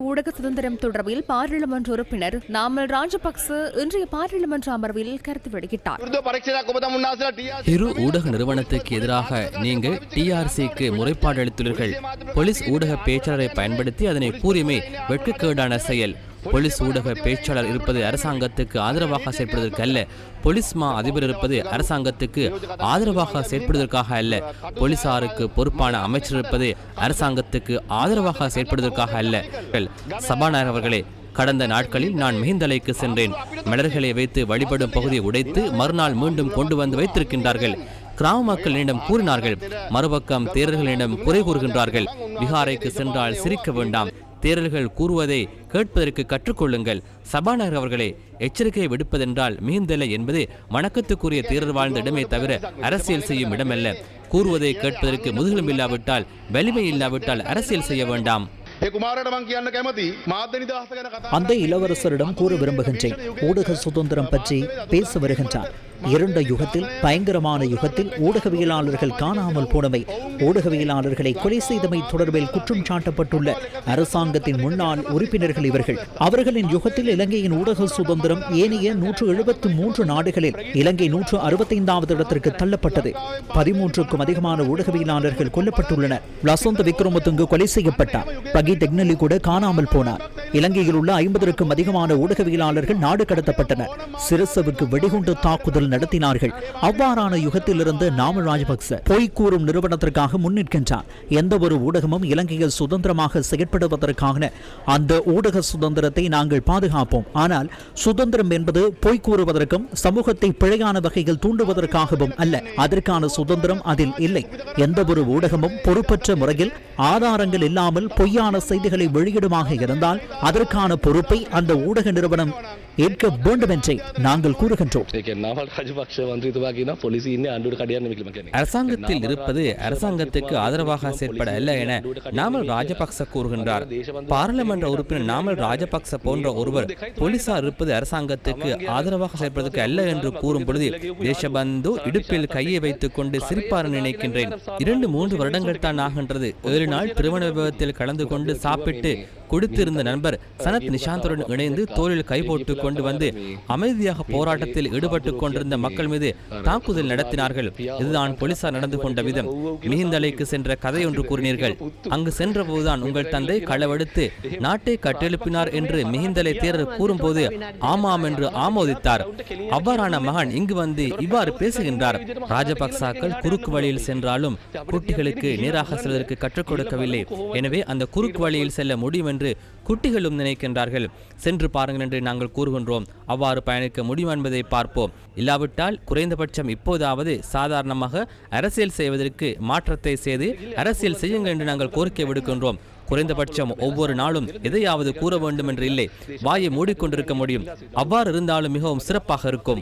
ஊடக சுதந்திரம் தொடர்பில் பாராளுமன்ற உறுப்பினர் நாமல் ராஜபக்ச இன்றைய பாராளுமன்ற அமர்வில் கருத்து வெளியிட்டார். இரு ஊடக நிறுவனத்துக்கு எதிராக நீங்கள் டிஆர்சிக்கு முறைப்பாடு அளித்துள்ளீர்கள். போலீஸ் ஊடக பேச்சாளரை பயன்படுத்தி அதனை கூறியமே வெட்கக்கேடான செயல். போலீஸ் ஊடக பேச்சாளர் இருப்பது அரசாங்கத்துக்கு ஆதரவாக செயற்படுவதற்கு அல்ல. போலீஸ் மா அதிபர் இருப்பது அரசாங்கத்துக்கு ஆதரவாக செயற்படுவதற்காக அல்ல. போலீசாருக்கு பொறுப்பான அமைச்சர் இருப்பது அரசாங்கத்துக்கு ஆதரவாக செயற்படுவதற்காக அல்ல. சபாநாயகர் அவர்களே, கடந்த நாட்களில் நான் மிகிந்தலைக்கு சென்றேன். மலர்களை வைத்து வழிபடும் பகுதியை உடைத்து மறுநாள் மீண்டும் கொண்டு வந்து வைத்திருக்கின்றார்கள். கிராம மக்களிடம் கூறினார்கள். மறுபக்கம் தேரர்களிடம் குறை கூறுகின்றார்கள். விகாரைக்கு சென்றால் சிரிக்க வேண்டாம், தேரர்கள் கூறுவதை கேட்பதற்கு கற்றுக்கொள்ளுங்கள். சபாநாயகர் அவர்களே, எச்சரிக்கை விடுப்பதென்றால் மிகுந்தலை என்பது வணக்கத்துக்குரிய தேரர் வாழ்ந்த இடமே தவிர அரசியல் செய்யும் இடமல்ல. கூறுவதை கேட்பதற்கு முதுகெலும்பு இல்லாவிட்டால், வலிமை இல்லாவிட்டால் அரசியல் செய்ய வேண்டாம். அந்த இளவரசரிடம் கூற விரும்புகின்றேன். ஊடக சுதந்திரம் பற்றி பேச வருகின்றார். இருண்ட யுகத்தில், பயங்கரமான யுகத்தில் ஊடகவியலாளர்கள் காணாமல் போனவை, ஊடகவியலாளர்களை கொலை செய்தமை தொடர்பில் குற்றம் சாட்டப்பட்டுள்ள அரசாங்கத்தின் முன்னாள் உறுப்பினர்கள் இவர்கள். அவர்களின் யுகத்தில் இலங்கையின் ஊடக சுதந்திரம் ஏனைய 173 நாடுகளில் இலங்கை 165வது இடத்திற்கு தள்ளப்பட்டது. 13க்கும் அதிகமான ஊடகவியலாளர்கள் கொல்லப்பட்டுள்ளனர். லசந்த விக்ரமதுங்க கொலை செய்யப்பட்டார். பகி டெக்னலி கூட காணாமல் போனார். இலங்கையில் உள்ள 50க்கும் அதிகமான ஊடகவியலாளர்கள் நாடு கடத்தப்பட்டனர். சிரசவுக்கு வெடிகுண்டு தாக்குதல் நடத்தினார்கள். அவ்வாறான யுகத்திலிருந்து நாமல் ராஜபக்ச பொய்க்கூறும் நிறுவனத்திற்காக முன்னிற்கின்றார். எந்த ஒரு ஊடகமும் இலங்கையில் சுதந்திரமாக செயற்படுவதற்காக அந்த ஊடக சுதந்திரத்தை நாங்கள் பாதுகாப்போம். ஆனால் சுதந்திரம் என்பது பொய் கூறுவதற்கும் சமூகத்தை பிழையான வகையில் தூண்டுவதற்காகவும் அல்ல. அதற்கான சுதந்திரம் அதில் இல்லை. எந்த ஒரு ஊடகமும் பொறுப்பற்ற முறையில் ஆதாரங்கள் இல்லாமல் பொய்யான செய்திகளை வெளியிடுமாக இருந்தால் அதற்கான பொறுப்பை அந்த ஊடக நிறுவனம் ஏற்க வேண்டும் என்றே நாங்கள் கூறுகின்றோம். அரசாங்கத்தில் இருப்பது அரசாங்கத்துக்கு ஆதரவாக செயற்பட அல்ல என நாமல் ராஜபக்ச கூறுகின்றார். பாராளுமன்ற உறுப்பினர் நாமல் ராஜபக்ச போன்ற ஒருவர் போலீசார் இருப்பது அரசாங்கத்துக்கு ஆதரவாக செயற்படுவதற்கு அல்ல என்று கூறும் பொழுது தேசபந்து இடுப்பில் கையை வைத்துக் கொண்டு சிரிப்பார் நினைக்கின்றேன். 2-3 வருடங்கள் தான் ஆகின்றது. 7 நாள் திருமண விபத்தில் கலந்து கொண்டு சாப்பிட்டு கொடுத்திருந்த நண்பர் சனத் நிஷாந்துடன் இணைந்து தோளில் கை போட்டு கொண்டு வந்து அமைதியாக போராட்டத்தில் ஈடுபட்டு கொண்டிருந்த மக்கள் மீது தாக்குதல் நடத்தினார்கள். இதுதான் போலீசார் நடந்து கொண்ட விதம். மிகிந்தலைக்கு சென்ற கதை ஒன்று கூறினீர்கள். அங்கு சென்ற போதுதான் உங்கள் தந்தை களவெடுத்து நாட்டை கட்டெழுப்பினார் என்று மிகிந்தலை தேரர் கூறும்போது ஆமாம் என்று ஆமோதித்தார். அவ்வாறான மகன் இங்கு வந்து இவ்வாறு பேசுகின்றார். ராஜபக்சாக்கள் குறுக்கு வழியில் சென்றாலும் குட்டிகளுக்கு நேராக செல்வதற்கு கற்றுக் கொடுக்கவில்லை. எனவே அந்த குறுக்கு வழியில் செல்ல முடியும் என்று குட்டிகளும் நினைக்கின்றார்கள். சென்று பாருங்கள் என்று நாங்கள் கூறுகின்றோம். அவ்வாறு பயணிக்க முடியும் என்பதை பார்ப்போம். இல்லாவிட்டால் குறைந்தபட்சம் இப்போதாவது சாதாரணமாக அரசியல் செய்வதற்கு மாற்றத்தை செய்து அரசியல் செய்யுங்கள் என்று நாங்கள் கோரிக்கை விடுக்கின்றோம். குறைந்தபட்சம் ஒவ்வொரு நாளும் எதையாவது கூற வேண்டும் என்று இல்லை, வாயை மூடிக்கொண்டிருக்க முடியும். அவ்வாறு இருந்தாலும் மிகவும் சிறப்பாக இருக்கும்.